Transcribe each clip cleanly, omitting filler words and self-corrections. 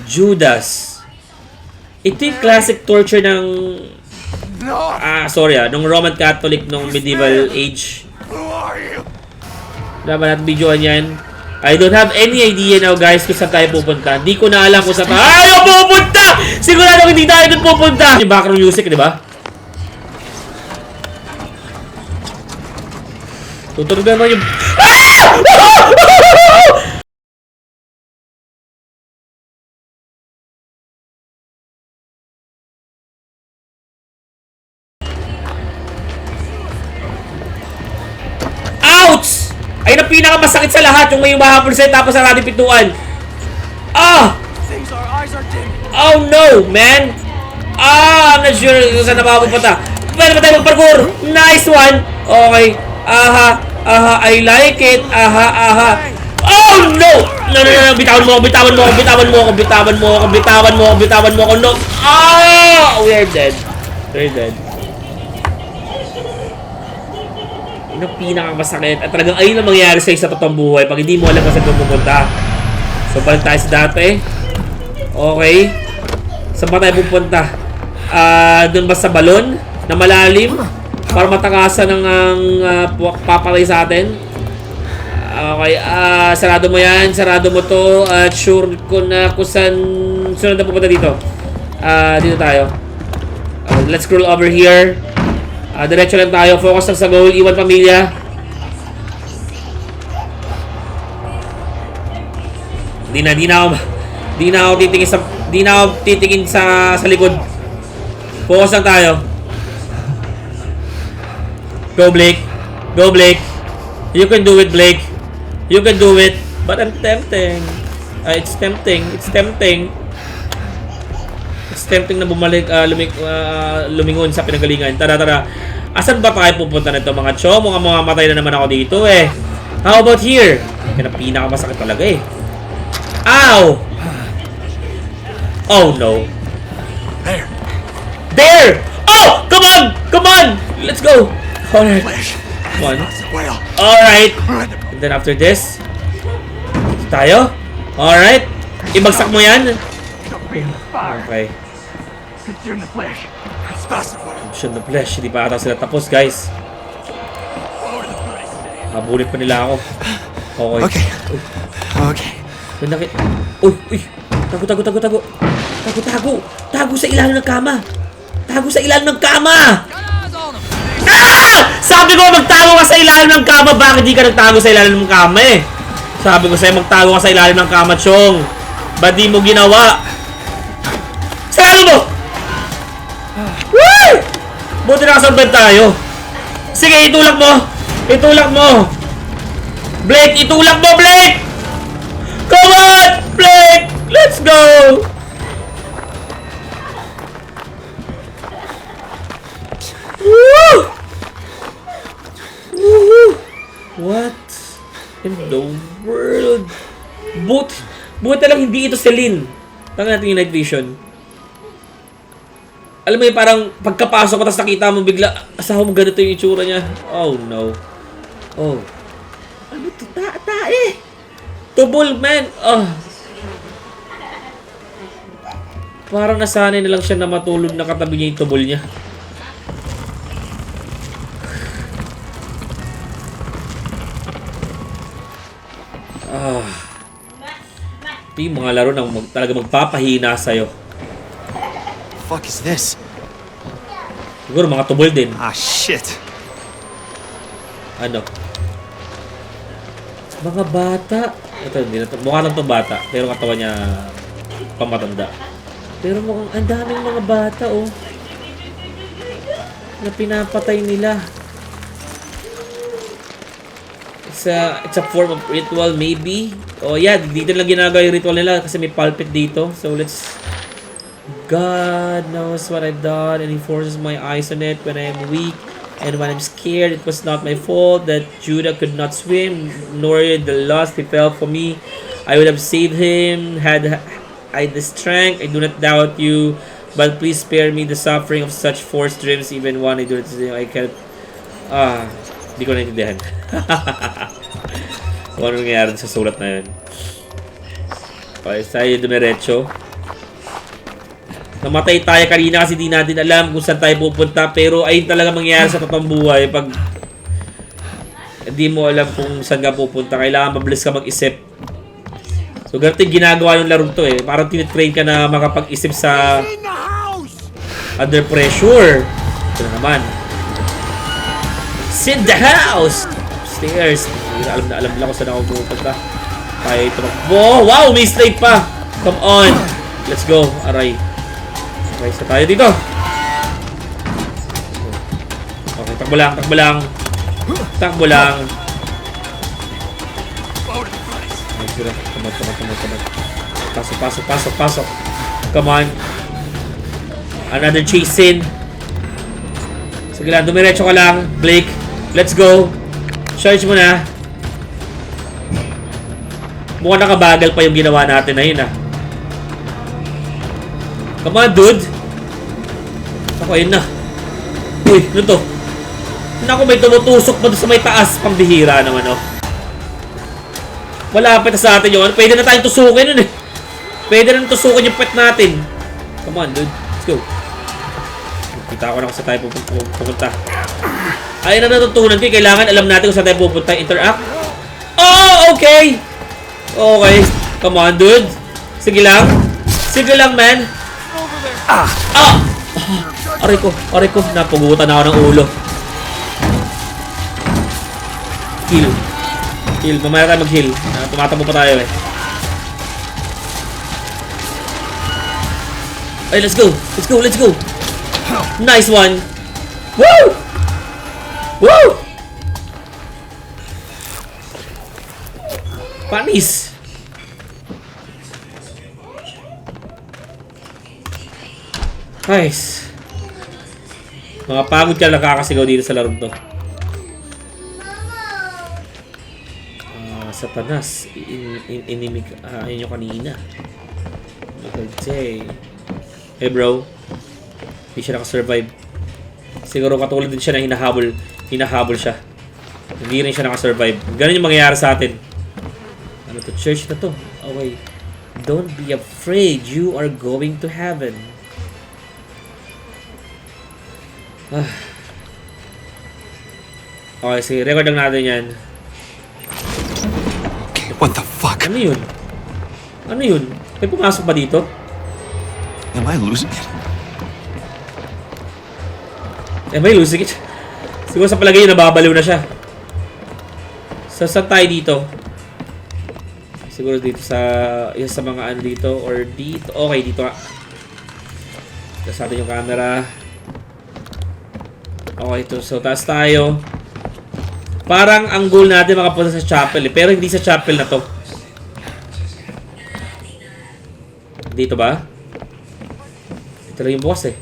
Judas. Ito yung classic torture ng nung Roman Catholic nung medieval age. Dapat natin videoan yan. I don't have any idea now guys kung saan tayo pupunta. Hindi ko na alam kung saan tayo pupunta! Sigurado hindi tayo doon pupunta! Yung background music, di ba? Tutunog naman yung... Ouch! Ayun ang pinakamasakit sa lahat, yung may umahabol sa'yo tapos ang ating pintuan. Oh no, man! I'm not sure kung saan na mapupunta. Pwede ba tayo mag-parkour? Nice one! Okay. I like it. Oh no! No, bitawan mo ako. No! We're dead. Yun ang pinakamasakit. At talagang ayun ang mangyayari sa'yo sa totoong buhay pag hindi mo alam kung saan pupunta. So, balik tayo sa dati. Okay. Saan ba tayo pupunta? Doon ba sa balon na malalim? Para matakasan ng papalay sa atin? Okay. Sarado mo yan. Sarado mo to. At sure ko na kung saan sunod na pupunta dito. Dito tayo. Let's scroll over here. Diretso lang tayo. Focus lang sa goal. Iwan pamilya. Di na ako titingin sa likod. Focus lang tayo. Go Blake. You can do it, Blake. You can do it. But I'm tempting. It's tempting. It's tempting na bumalik, lumingon sa pinagalingan. Tara. Asan ba tayo pupunta nito mga cho? Mga mamamatay na naman ako dito eh. How about here? Yan ang pinakamasakit talaga eh. Ow! Oh no. There! Oh! Come on! Let's go! Alright. One. Alright. And then after this, tayo. Alright. Ibagsak mo yan. Okay. Mission the flesh. Hindi pa ata sila tapos, guys. Mabulit pa nila ako. Okay. Uy. Tago sa ilalim ng kama. Sabi ko magtago ka sa ilalim ng kama. Bakit di ka nagtago sa ilalim ng kama eh? Sabi ko sa'yo magtago ka sa ilalim ng kama, Chong. Ba't di mo ginawa? Sarado mo! Woo! Buti nakasurvive tayo. Sige, itulak mo. Blake, itulak mo, Blake! Come on, Blake! Let's go! Woo! What in the world? Buti lang hindi ito Celine. Tangan natin yung night vision. Alam mo yung parang pagkapasok ko tapos nakita mo bigla asawa mo ganito yung itsura niya. Oh no. Oh. Ano to? Tae. Tubol, man. Parang nasanay na lang siya na matulog na katabi niya yung tubol niya. Ito yung mga laro na talaga magpapahina sa'yo. Fuck is this? Siguro mga tubol din. Shit. Ano? Mga bata. Ito, hindi na to. Mukha lang itong bata. Pero katawan niya pamatanda. Pero mukhang ang daming mga bata, oh. Na pinapatay nila. It's a form of ritual, maybe. Oh, yeah. Dito lang ginagawa yung ritual nila kasi may pulpit dito. So, let's... God knows what I've done and He forces my eyes on it when I am weak and when I'm scared. It was not my fault that Judah could not swim, nor the loss he felt for me. I would have saved him had I the strength. I do not doubt you, but please spare me the suffering of such forced dreams. Even one I do not I can't. Hindi ko naintindihan. Kung ano nangyayari sa sulat na yun. Okay, tayo dumiretso. Namatay tayo kanina kasi di natin alam kung saan tayo pupunta. Pero ayun talaga mangyayari sa totoong buhay pag hindi mo alam kung saan ka pupunta. Kailangan mabilis ka mag-isip. So, ganito yung ginagawa ng larong to eh. Parang tinitrain ka na makapag-isip sa under pressure. Ito na naman. It's in the house! Stairs. Alam na kung saan ako pupunta. Tayo tumakbo. Wow! May straight pa! Come on! Let's go. Aray. Okay, sa tayo dito. Okay, takbo lang, takbo lang. Takbo lang. Ay, sila. Come on. Pasok. Come on. Another chase in. Sige lang, dumiretso ka lang. Blake, let's go. Charge mo na. Mukhang nakabagal pa yung ginawa natin na yun, ah. Come on, dude. Ako, yun na. Uy, ano to? Naku, may tumutusok pa doon sa may taas. Pambihira naman, oh. Malapit na sa atin yun. Pwede na tayong tusukin nun, eh. Pwede na tusukin yung pet natin. Come on, dude. Let's go. Kita ko na kung saan tayo pupunta. Ayun na natutunan ko. Kailangan alam natin kung saan tayo pupunta. Interact. Oh, okay. Okay. Come on, dude. Sige lang. Sige lang, man. Aray ko. Napugutan ako ng ulo. Heal. Mamaya tayo mag-heal. Tumatabo pa tayo, eh. Ay, let's go. Nice one. Woo! Panis. Nice. Mga pagod ka nakakasigaw dito sa larong to. Satanas. Inimik. Ayun yung kanina. Okay. Hey bro. Hindi siya nakasurvive. Siguro katulad din siya na hinahabol siya. Hindi rin siya nakasurvive. Ganun yung mangyayari sa atin. Ano to? Church na to. Okay. Don't be afraid. You are going to heaven. Okay, sige. Record lang natin yan. What the fuck? Ano yun? May pumasok ba dito? Am I losing it? Siguro sa palagay nababaliw na siya. So, saan tayo dito? Siguro dito sa isa sa mga ano dito or dito. Okay, dito nga. Tapos natin yung camera. Okay, ito. So, taas tayo. Parang ang goal natin makapunta sa chapel, eh. Pero hindi sa chapel na to. Dito ba? Ito lang yung boss, eh.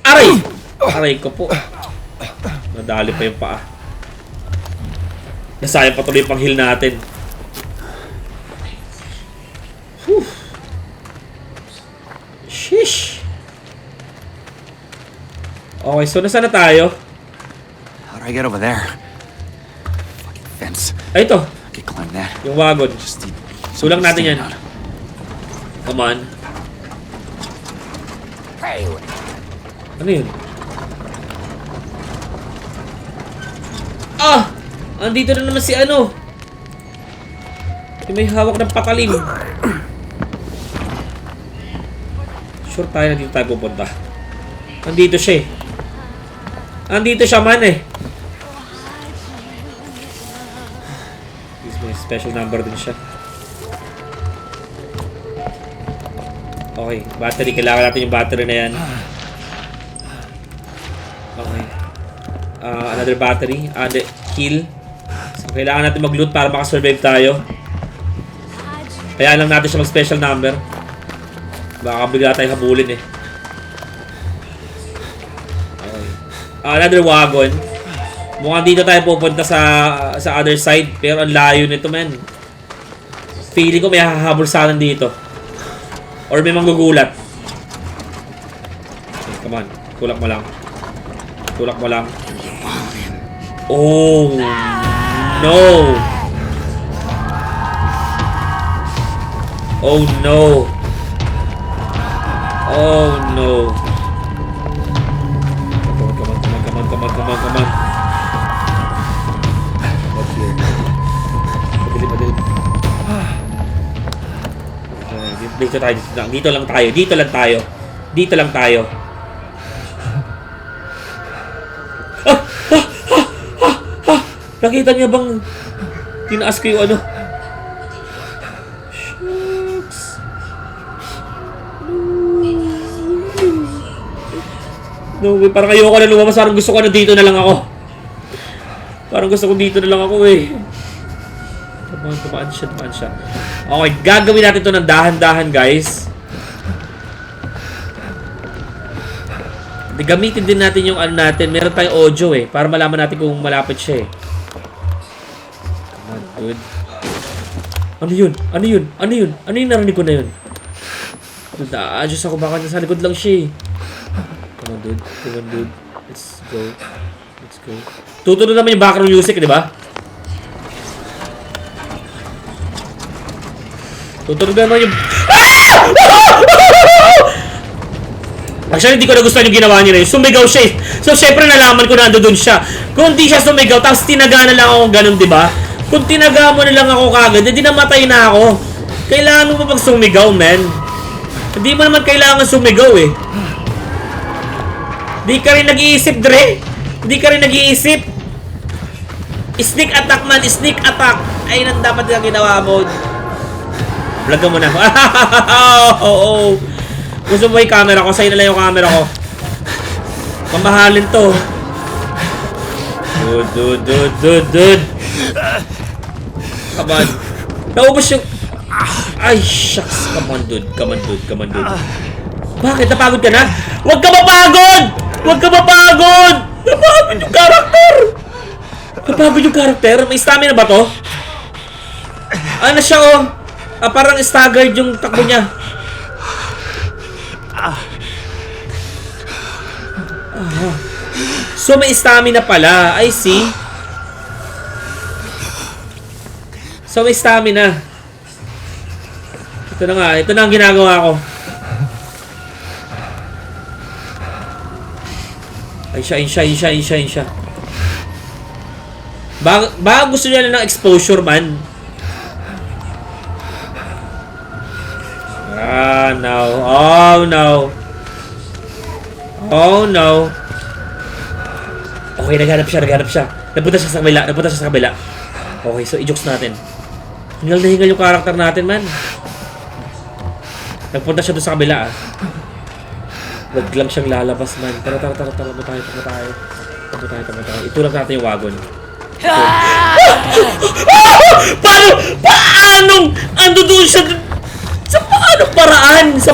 Aray! Aray ko po. Nadali pa yung paa. Nasayang patuloy pang heal natin. Whew. Sheesh. Okay, so nasaan na tayo? How do I get over there? Fucking fence. Ay, ito. I can climb that. Yung wagon. Just need Sulang natin yan. stand on. Come on. Ano yun? Andito na naman si ano. Yung may hawak ng patalim. Sure tayo na dito tayo pupunta. Andito siya, eh. Andito siya man, eh. May special number din siya. Okay, battery. Kailangan natin yung battery na yan. Okay. Another battery. Heal. So, kailangan natin mag-loot para makasurvive tayo. Kaya lang natin siya mag-special number. Baka bigla tayong habulin, eh. Okay. Another wagon. Mukhang dito tayo pupunta sa other side. Pero ang layo nito, man. Feeling ko may hahabol sa atin dito. Or may manggugulat. Okay, come on. Tulak mo lang. Oh, no. Oh no. Oh no. Come on. What's here? Padali. Dito lang tayo. Nakita niya bang tinaas ko yung ano? Shucks. No way, parang ayoko na lumabas. Parang gusto ko na dito na lang ako. Tumaan siya. Okay, gagawin natin to ng dahan-dahan, guys. Gamitin din natin yung ano natin. Meron tayong audio para malaman natin kung malapit siya Come on, dude. Ano yun? Ano yung narinig ko na yun? Dude, na-adjust ako baka nasa likod lang siya Come on, dude. Let's go. Tutunog naman yung background music, di ba? Tutunog naman yung... Actually, hindi ko nagustuhan yung ginawa niya Sumigaw siya So, syempre nalaman ko na ando dun siya. Kung hindi siya sumigaw, tapos tinaga na lang ako ganun, di ba? Kung tinaga mo na lang ako kagad, hindi namatay na ako. Kailangan mo pa pag sumigaw, man. Hindi mo naman kailangan sumigaw Di ka rin nag-iisip, Dre. Di ka rin nag-iisip. Sneak attack, man. Sneak attack. Ay, nang dapat yung ginawa mo. Vloggan mo na. Oo. Gusto mo yung camera ko? Sa'yo na lang yung camera ko. Mamahalin to. Dude. Come on. Naubos yung... Ay, shucks. Come on, dude. Bakit? Napagod ka na? Huwag ka mapagod! Napagod yung karakter. May stamina ba to? Ano siya, parang staggered yung takbo niya. So may stamina pala. I see. So may stamina. Ito na ang ginagawa ko. Ayun siya. Baka gusto niya ng exposure, man. Oh no. Okay, naghanap siya. Napunta siya sa kabila. Okay, so i-jokes natin. Hingal yung karakter natin, man. Nagpunta siya doon sa kabila, Wag lang siyang lalabas, man. Tara. Tama tayo. Itulak natin yung wagon. Paano? Ando doon siya. Sa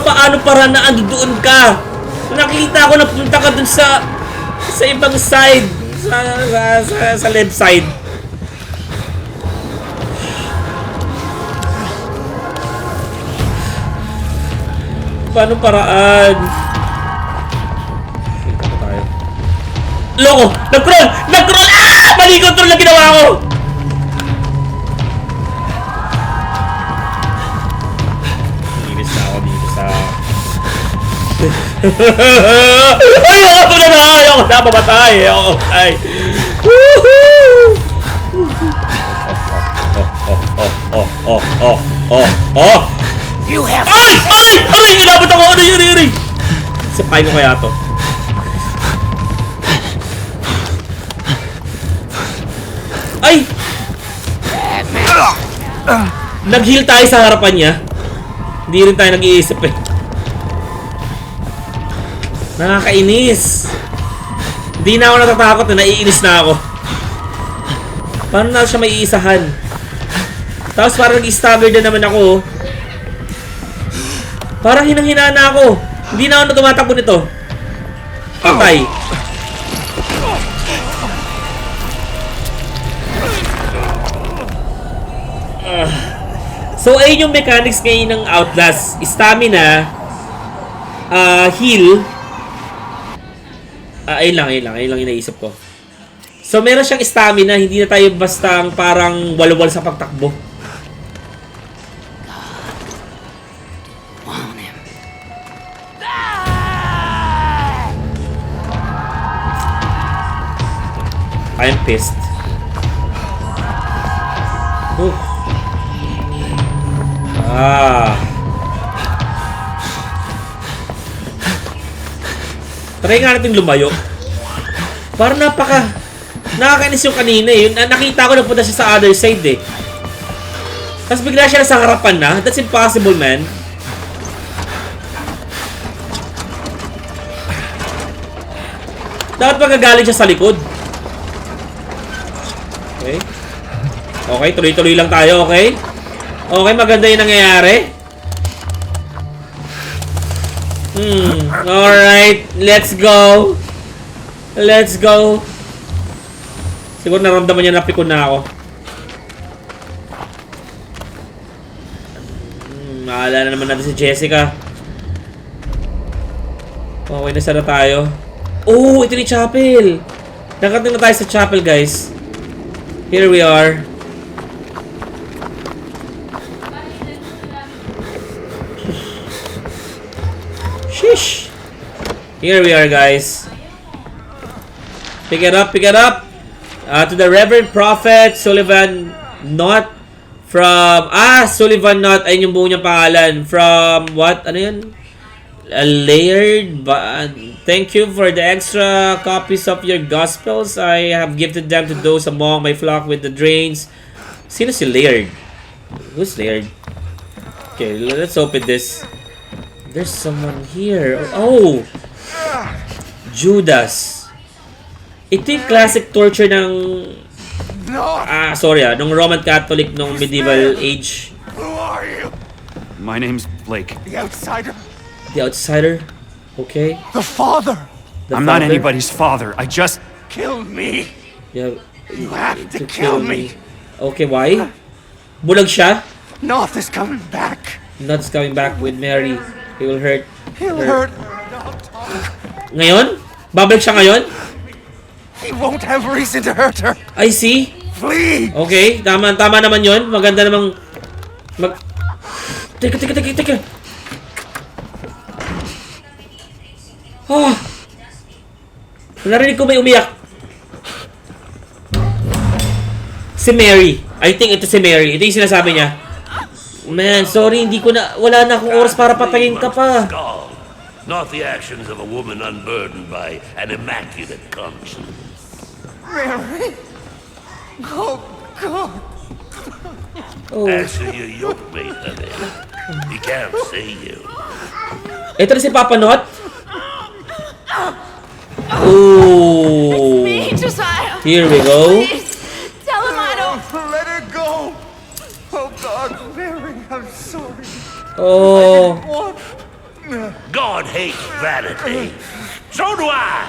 paano paraan na ando doon ka? Nakita ko na punta ka doon sa ibang side. Sa left side. Paano paraan? Loko! Nag-crawl! Mali control na ginawa ko! Inis na ako dito sa... Ayoko na! Mamatay! Woohoo! You have... Ay! Inabot ako! Ano yun? Sipahin ko kaya to. Ay! Nag-heal tayo sa harapan niya. Hindi rin tayo nag-iisip Nakakainis. Hindi na ako natatakot naiinis na ako. Paano na siya may iisahan? Tapos parang nag-stagger na naman ako. Parang hinang-hina na ako. Hindi na ako tumatakbo nito. Patay. So, ayun yung mechanics ngayon ng Outlast. Stamina, heal. Ayun lang yung naisip ko. So, meron siyang stamina. Hindi na tayo basta parang walwal sa pagtakbo. I'm pissed. Oof. Try nga natin lumayo. Parang nakakainis yung kanina eh. Nakita ko na punta siya sa other side eh. Tapos bigla siya nasa harapan na. That's impossible, man. Dapat magagaling siya sa likod. Okay. Okay, tuloy-tuloy lang tayo, okay? Okay, maganda yung nangyayari. Alright, let's go. Let's go. Siguro naramdaman niya na pikon na ako. Maalala naman natin si Jessica. Okay, nasa na tayo. Oh, ito ni Chapel. Nakating na tayo sa Chapel, guys. Here we are. Sheesh. Here we are, guys. Pick it up, pick it up. To the Reverend Prophet Sullivan Knott from... Sullivan Knott. Ayun yung buong niyang pangalan. From what? Ano yun? Laird. Thank you for the extra copies of your Gospels. I have gifted them to those among my flock with the drains. Sino si Laird? Who's Laird? Okay, let's open this. There's someone here. Oh! Judas. Ito yung classic torture ng... nung Roman Catholic nung medieval age. Who are you? My name's Blake. The outsider. The outsider? Okay. The father. I'm not anybody's father. I just... Kill me. Yeah, You have to kill me. Okay, why? Bulag siya? Noth is coming back. Not's coming back with Mary. He will hurt. He'll hurt. Ngayon? Babalik siya ngayon? He won't have reason to hurt her. I see. Flee. Okay, tama naman yon. Maganda namang... Teka. Narinig ko may umiyak. Si Mary. I think ito si Mary. Ito yung sinasabi niya. Man, sorry, wala na akong oras para patayin ka pa. Not the actions of a woman unburdened by an immaculate conscience. Mary. Oh, God. Oh. Answer your yoke mate, honey. He can't see you. Ito na si Papa Knott. Oh. Me, Josiah. Here we go. Please, tell him I don't. Let her go. Oh, God, Mary, I'm sorry. Oh. What? God hates vanity. So do I.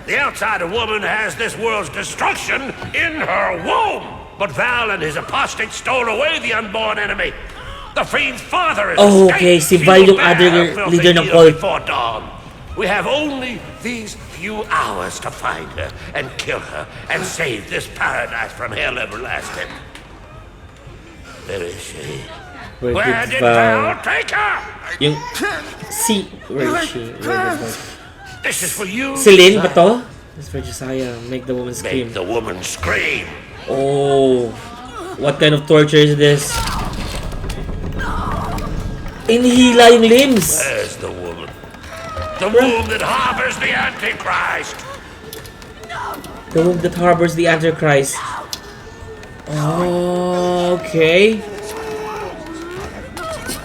The outsider woman has this world's destruction in her womb. But Val and his apostates stole away the unborn enemy. The fiend's father is Oh, escaped. okay. Si He Val will yung bear other her filthy leader ng heel cult. before dawn. We have only these few hours to find her and kill her and save this paradise from hell everlasting. Where is she? Where did Val take her? Yung... Where is she? This is for you. Si Lynn ba to? This is for Josiah. Make the woman scream. Make the woman scream. Oh. What kind of torture is this? Inihila yung limbs. Where's the woman? The womb that harbors the Antichrist. The womb that harbors the Antichrist. Oh, okay.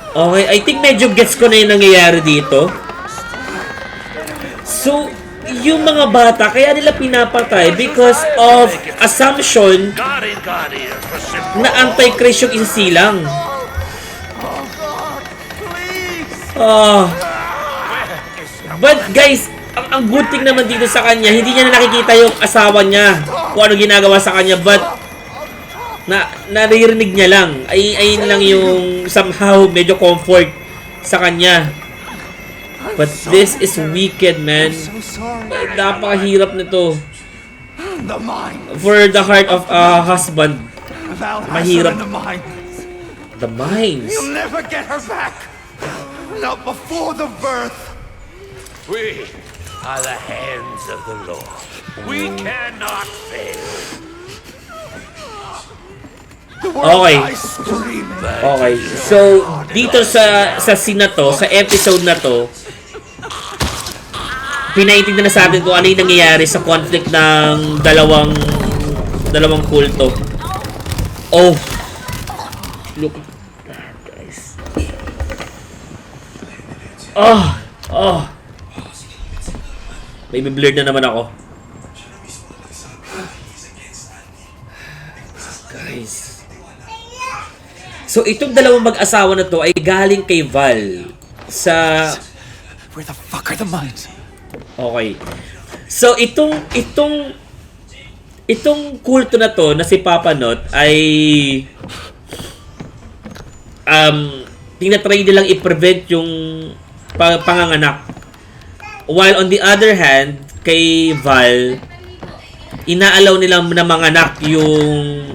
Okay, I think medyo gets ko na yung nangyayari dito. So, yung mga bata, kaya nila pinapatay because of assumption na Antichrist yung isisilang. But guys, ang good thing naman dito sa kanya, hindi niya na nakikita yung asawa niya kung ano ginagawa sa kanya, but naririnig niya lang. Ayun lang yung somehow medyo comfort sa kanya. But this is wicked, man. Napakahirap nito. For the heart of a husband. Mahirap. The mines. You'll never get her back. Not before the birth. We are the hands of the Lord. We cannot fail. Okay. Okay. So, dito sa scene na to, sa episode na to, pinaintindihan na sa atin kung ano yung nangyayari sa conflict ng dalawang kulto. Oh. Look at that, guys. Oh. May blurred na naman ako. Guys. So, itong dalawang mag-asawa na to ay galing kay Val sa... Where the fuck are the mines? Okay. So, itong kulto na to na si Papa Not ay tinatry nilang i-prevent yung panganganak. While on the other hand, kay Val, inaalaw nilang na manganak yung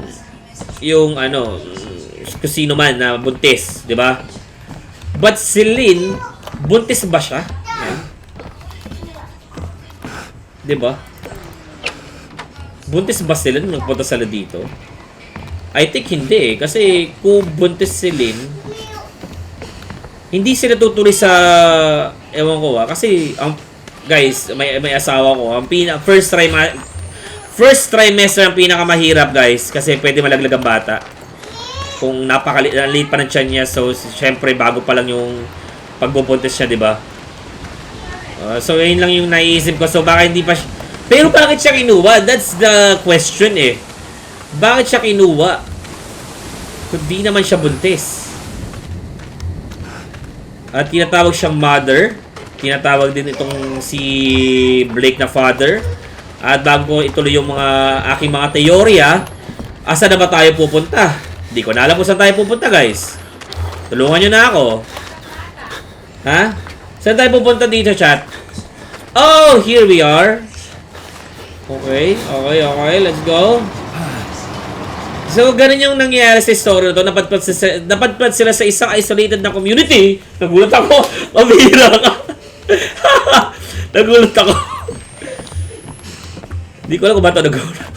ano, kung sino man na buntis, di ba? But si Lynn, buntis ba siya? Di ba? Buntis ba sila nung nagpunta sila dito? I think hindi eh. Kasi kung buntis si Lynn, hindi sila tutuloy sa... Ewan ko kasi guys, may asawa ko. First trimester ang pinakamahirap, guys. Kasi pwede malaglag ang bata. Kung napakaliit pa ng tiyan niya. So, syempre, bago pa lang yung pagbubuntis niya, di ba? So, yun lang yung naiisip ko. So, baka hindi pa siya... Pero bakit siya kinuha? That's the question eh. Bakit siya kinuha? Kundi naman siya buntis. At tinatawag siyang mother. Tinatawag din itong si Blake na father. At bago ko ituloy yung aking mga teorya, asa na ba tayo pupunta? Hindi ko na alam kung saan tayo pupunta, guys. Tulungan nyo na ako. Ha? Saan tayo pupunta dito, chat? Oh, here we are. Okay. Let's go. So, ganun yung nangyayari sa story na to. Napadpad sila sa isang isolated na community. Nagulat ako. Mabihira ka. Nagulat ako. Hindi ko alam kung ba ito nagulat.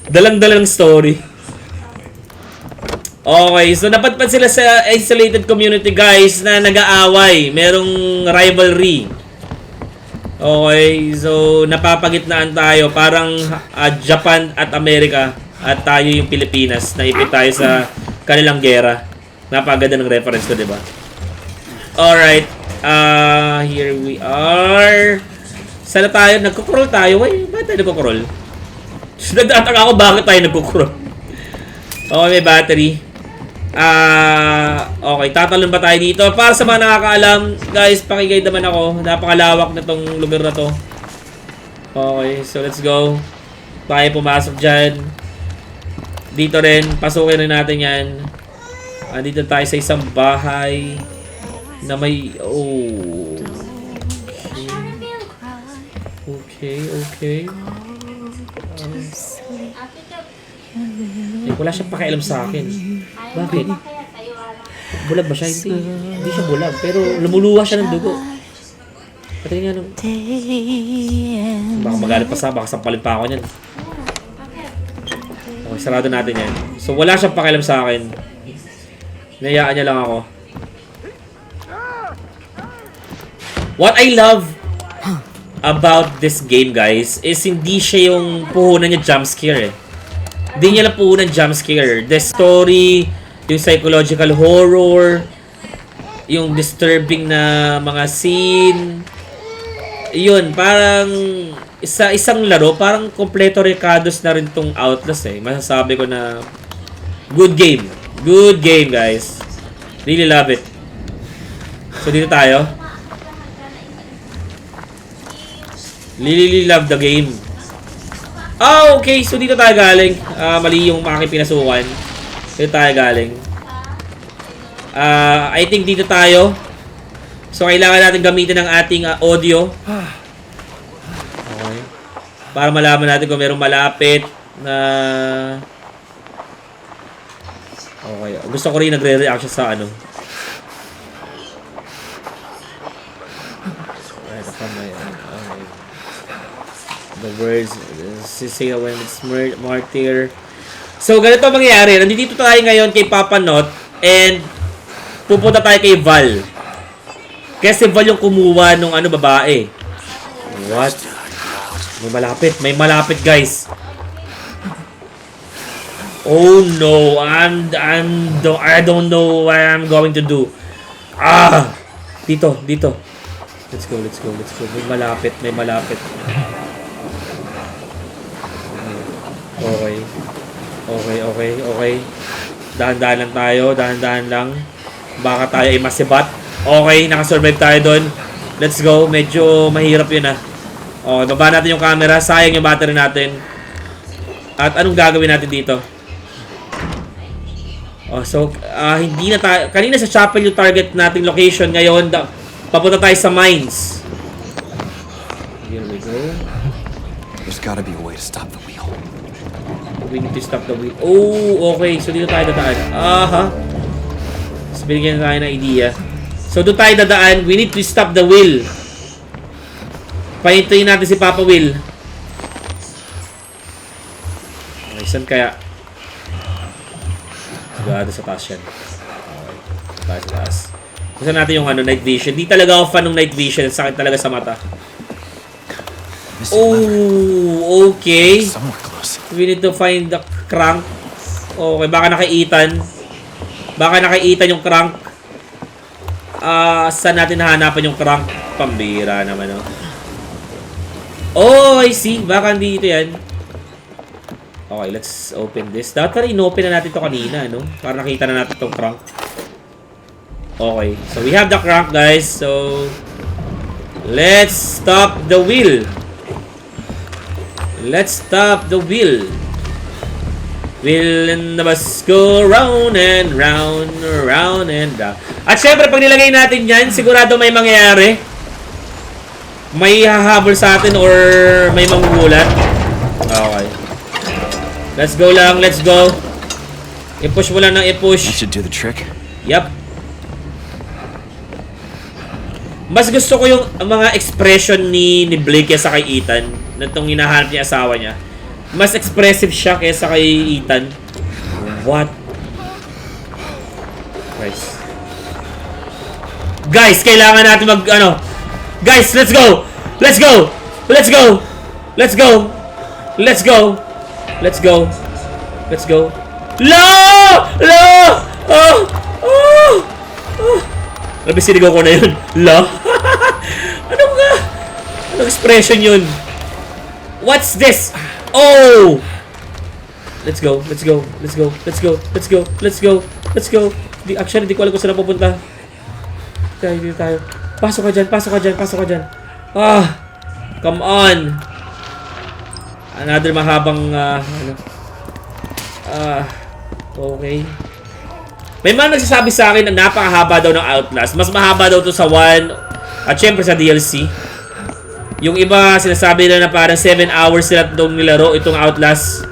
Dalang-dalang story. Okay, so napadpad sila sa isolated community, guys, na nag-aaway. Merong rivalry. Okay, so napapagitnaan tayo. Parang Japan at Amerika at tayo yung Pilipinas. Naipit tayo sa kanilang gera. Napaganda ng reference ko, diba? Alright, here we are. Sana tayo, nagkukrol tayo. Wait, bakit tayo nagkukrol? Nagtataka ako bakit tayo nagkukrol. Okay, may battery. Okay, tatalon ba tayo dito? Para sa mga nakakaalam, guys, pakiguide naman ako. Napakalawak na tong lugar na to. Okay, so let's go. Tayo pumasok dyan. Dito rin, pasukin rin natin yan. Dito tayo sa isang bahay na may... Oh. Okay. Wala siyang pakialam sa akin. Bakit? Bulag ba siya? Hindi siya bulag. Pero lumuluha siya ng dugo. Patingin nga nung... Baka magalit pa baka sampalin pa ako niyan. Okay, sarado natin yan. So wala siyang pakialam sa akin. Hinayaan niya lang ako. What I love about this game, guys, is hindi siya yung puhunan niya jumpscare eh. Hindi niya lang puhunan jumpscare. The story, yung psychological horror, yung disturbing na mga scene. Yun, parang isang laro, parang kompleto recados na rin tong Outlast eh. Masasabi ko na good game. Good game, guys. Really love it. So, dito tayo. Really love the game. Okay. So, dito tayo galing. Mali yung aking pinasukan. Dito tayo galing. I think dito tayo. So, kailangan natin gamitin ang ating audio. Okay. Para malaman natin kung mayroong malapit na... Okay. Gusto ko rin nagre-react siya sa ano. Right, okay. The words, say when it's martyr. So, ganito ang mangyayari. Nandito tayo ngayon kay Papa Not and pupunta tayo kay Val. Kasi Val yung kumuha nung babae. What? May malapit guys. Oh no, I don't know what I'm going to do. Dito. Let's go. May malapit. Okay. Dahan-dahan lang tayo, dahan-dahan lang. Baka tayo ay masibat. Okay, nakasurvive tayo doon. Let's go, medyo mahirap yun Okay, baba natin yung camera. Sayang yung battery natin. At anong gagawin natin dito? Hindi na tayo. Kanina sa chapel yung target nating location. Ngayon, papunta tayo sa mines. Here we go. There's gotta be a way to stop the wheel. We need to stop the wheel. Oh, okay. So, dito tayo dadaan. So, binigyan tayo ng idea. So, doon tayo dadaan. We need to stop the wheel. Pahintayin natin si Papa Will. Okay, saan kaya? Sigurado sa taas yan. Okay. Taas. Gusto natin yung night vision. Di talaga ako fan ng night vision. Sakit talaga sa mata. Oh, okay. Somewhere close. We need to find the crank. Okay, baka nakaitan. Yung crank. Saan natin hahanapan yung crank? Pambira naman, Oh, I see. Baka dito yan. Okay, let's open this. Dapat in-open na natin to kanina, para nakita na natin tong crank. Okay, so we have the crank, guys. So, let's stop the wheel. Wheel and the bus go round and round and round. At syempre, pag nilagay natin yan, sigurado may mangyayari. May hahabol sa atin or may manggugulat. Okay. Let's go lang, let's go. I-push mo lang ng i-push. That should do the trick. Yup. Mas gusto ko yung mga expression ni Blake kaysa kay Ethan. Nitong hinahanap niya asawa niya. Mas expressive siya kaysa kay Ethan. What? Guys, kailangan natin Guys, let's go! Labi sinigaw ko na yun. Anong expression yun? What's this? Oh! Let's go. Actually, di ko alam kung saan pupunta. Dito tayo. Pasok ka dyan. Come on. Another mahabang, okay. May mga nagsasabi sa akin na napakahaba daw ng Outlast. Mas mahaba daw to sa 1 at syempre sa DLC. Yung iba sinasabi na parang 7 hours sila itong nilaro itong Outlast.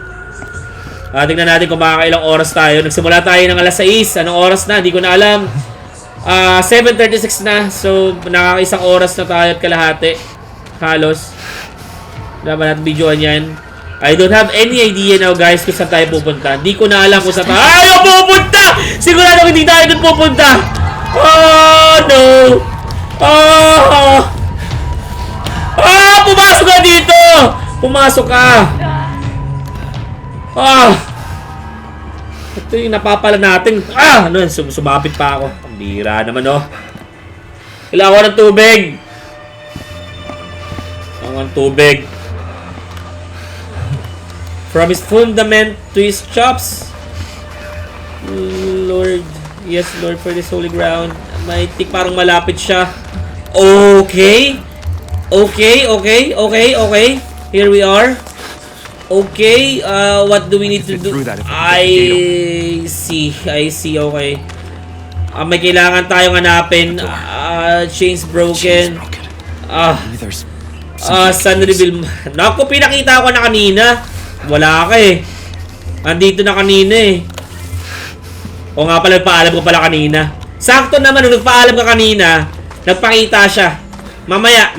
Tingnan natin kung makakailang oras tayo. Nagsimula tayo ng alas 6. Anong oras na? Hindi ko na alam. 7:36 na. So, nakakaisang oras na tayo at kalahati. Halos. Dapat natin videoan yan. I don't have any idea now, guys, kung saan tayo pupunta. Hindi ko na alam kung saan tayo pupunta! Sigurado hindi tayo doon pupunta! Oh, no! Pumasok ka dito! Pumasok ka! Ito yung napapala natin. Sumapit pa ako. Ang bira naman, Kailangan ko ng tubig. From his fundament to his chops. Lord. Yes, Lord, for this holy ground. May parang malapit siya. Okay. Here we are. Okay, what do we need to do? I see, okay. May kailangan tayong hanapin. Chains broken. Sun reveal. Naku, pinakita ko na kanina. Wala ka Andito na kanina O nga pala, nagpaalam ko pala kanina. Sakto naman, nung nagpaalam ka kanina, nagpakita siya. Mamaya.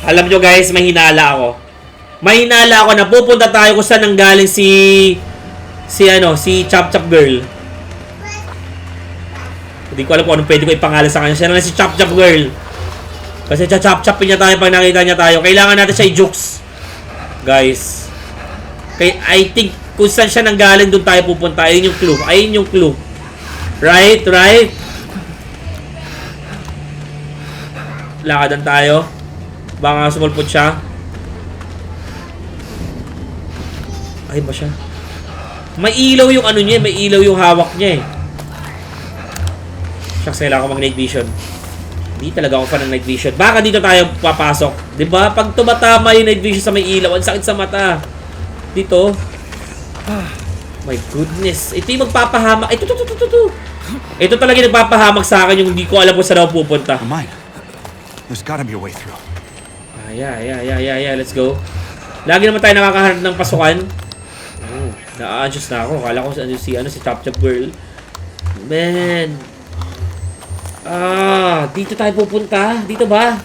Alam nyo guys, mahinala ako. Mahinala ako na pupunta tayo kung saan nanggaling si Chop Chop Girl. Hindi ko alam kung anong pwede ko ipangalan sa kanya. Siya na si Chop Chop Girl. Kasi chop-chopin niya tayo pag nakita niya tayo. Kailangan natin siya i-jukes. Guys. I think kung saan siya nanggaling, doon tayo pupunta. Ayun yung clue. Ayun yung clue. Right? Lakadan tayo. Baka sumulpot siya. Ay ba siya? May ilaw yung ano niya. May ilaw yung hawak niya eh. Shucks, kailangan ko mag-night vision. Hindi talaga ako fan ng night vision. Baka dito tayo papasok. Diba? Pag tumatama yung night vision sa may ilaw, ang sakit sa mata. Dito. My goodness. Ito yung magpapahamak. Ito. Ito talaga yung nagpapahamak sa akin yung hindi ko alam kung saan ako pupunta. Mine. There's gotta be a way through. Yeah. Let's go. Lagi naman tayo nakakaharap ng pasukan. Oh, na-adjust na ako. Kala ko si Chop Chop Girl. Man. Dito tayo pupunta. Dito ba?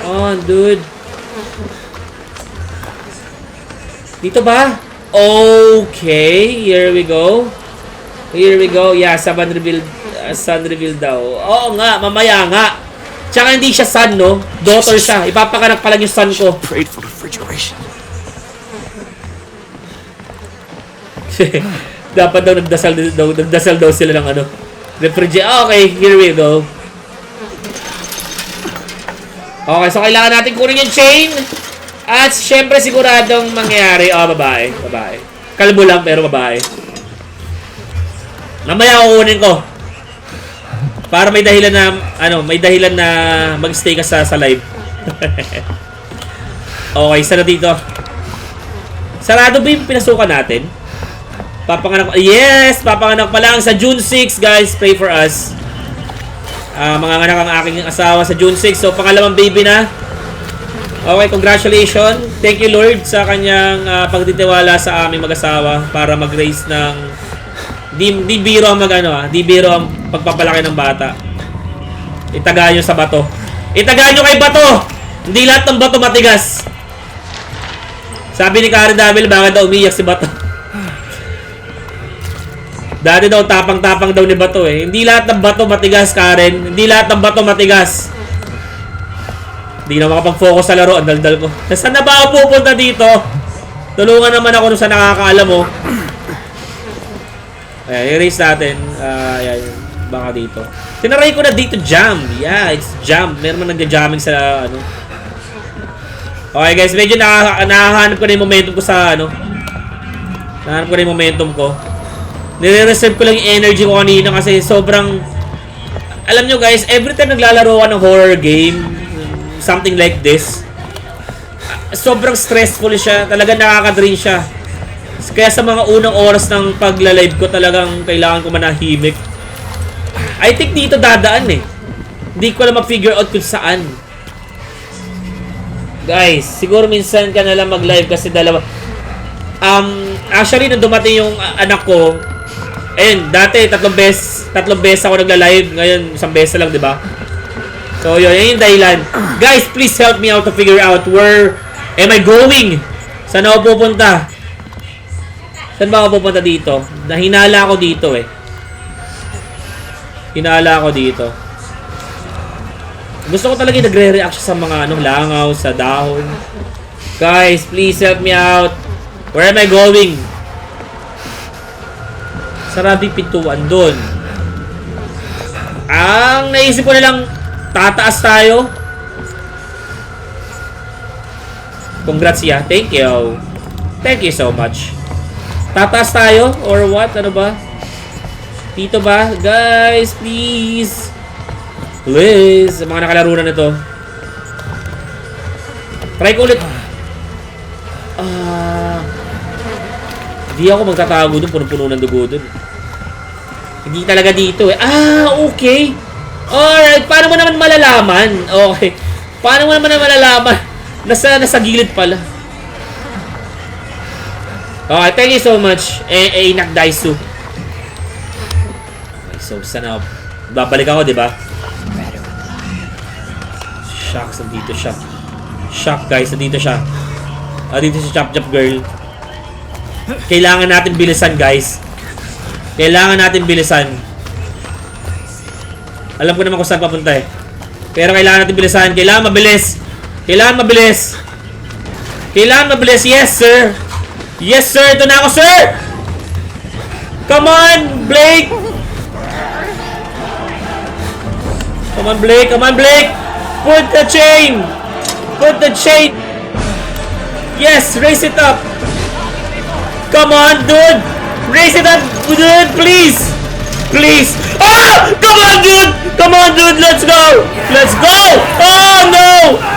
Come on, dude. Dito ba? Okay, here we go. Yeah, sun reveal daw. Oo nga, mamaya nga. Tsaka hindi siya son, no? Daughter siya. Ipapakanak pa lang yung son ko. Prayed for refrigeration. Dapat daw nagdasal daw sila ng ano. Okay, here we go. Okay, so kailangan natin kunin yung chain. At syempre siguradong mangyari. Babae. Kalbo lang pero babae. Mamaya kukunin ko. Para may dahilan na mag-stay ka sa live. Okay, sana dito. Sarado ba yung pinasukan natin? Papanganak pa lang sa June 6, guys. Pray for us. Mga anak ang aking asawa sa June 6. So, pangalawang baby na. Okay, congratulations. Thank you, Lord, sa kanyang pagtitiwala sa aming mag-asawa para mag-raise ng... Di biro ang pagpapalaki ng bata. Itaga nyo sa bato. Itaga nyo kay bato! Hindi lahat ng bato matigas. Sabi ni Karen Damil, bakit daw umiyak si bato? Dati daw, tapang-tapang daw ni bato eh. Hindi lahat ng bato matigas, Karen. Hindi lahat ng bato matigas. Hindi na makapag-focus sa laro. Ang daldal ko. Saan na ba ako pupunta dito? Tulungan naman ako nung sa nakakaalam mo. Ayan, erase natin. Ayan, baka dito. Tinaray ko na dito jam. Yeah, it's jam. Meron man nagja-jamming sa ano. Okay guys, medyo nakahanap ko na yung momentum ko sa ano. Nahanap ko na yung momentum ko. Nire-reserve ko lang yung energy ko kanina kasi sobrang... Alam nyo guys, every time naglalaro ka ng horror game, something like this, sobrang stressful siya. Talagang nakaka-drain siya. Kaya sa mga unang oras ng pagla-live ko, talagang kailangan ko manahimik. I think dito dadaan eh. Hindi ko lang ma-figure out kung saan. Guys, siguro minsan ka na lang mag-live kasi dalawa. Actually, nung dumating yung anak ko, ayun, dati tatlong beses ako nagla-live. Ngayon, isang beses lang, di ba? So, yun yung dahilan. Guys, please help me out to figure out where am I going? Saan ako pupunta? Saan ba ako pupunta dito? Nahinala ako dito eh. Hinala ako dito. Gusto ko talaga nagre-react sa mga langaw, sa dahon. Guys, please help me out. Where am I going? Sarado yung pintuan doon. Ang naisip ko na lang, tataas tayo. Congrats ya. Thank you. Thank you so much. Tataas tayo? Or what? Ano ba? Dito ba? Guys, please. Please. Mga nakalaro na nito. Try ko ulit. Hindi ako magtatago doon. Punong-puno ng dugo doon. Hindi talaga dito eh. Okay. Alright. Paano mo naman malalaman? Okay. Paano mo naman malalaman? Nasa gilid pala. Okay, thank you so much. Nakdaisu. Okay, so sana babalik ako, di ba? Shucks, nandito siya. Shock guys, nandito siya. Dito si Chop Chop Girl. Kailangan natin bilisan guys. Kailangan natin bilisan. Alam ko naman kung saan papunta eh. Pero kailangan natin bilisan. Kailangan mabilis. Kailangan mabilis. Kailangan mabilis. Yes sir. Yes sir. Ito na ako sir. Come on Blake. Come on Blake. Come on Blake. Put the chain. Put the chain. Yes. Raise it up. Come on dude. Raise it up dude. Please. Please. Oh! Come on dude. Come on dude. Let's go. Let's go. Oh no.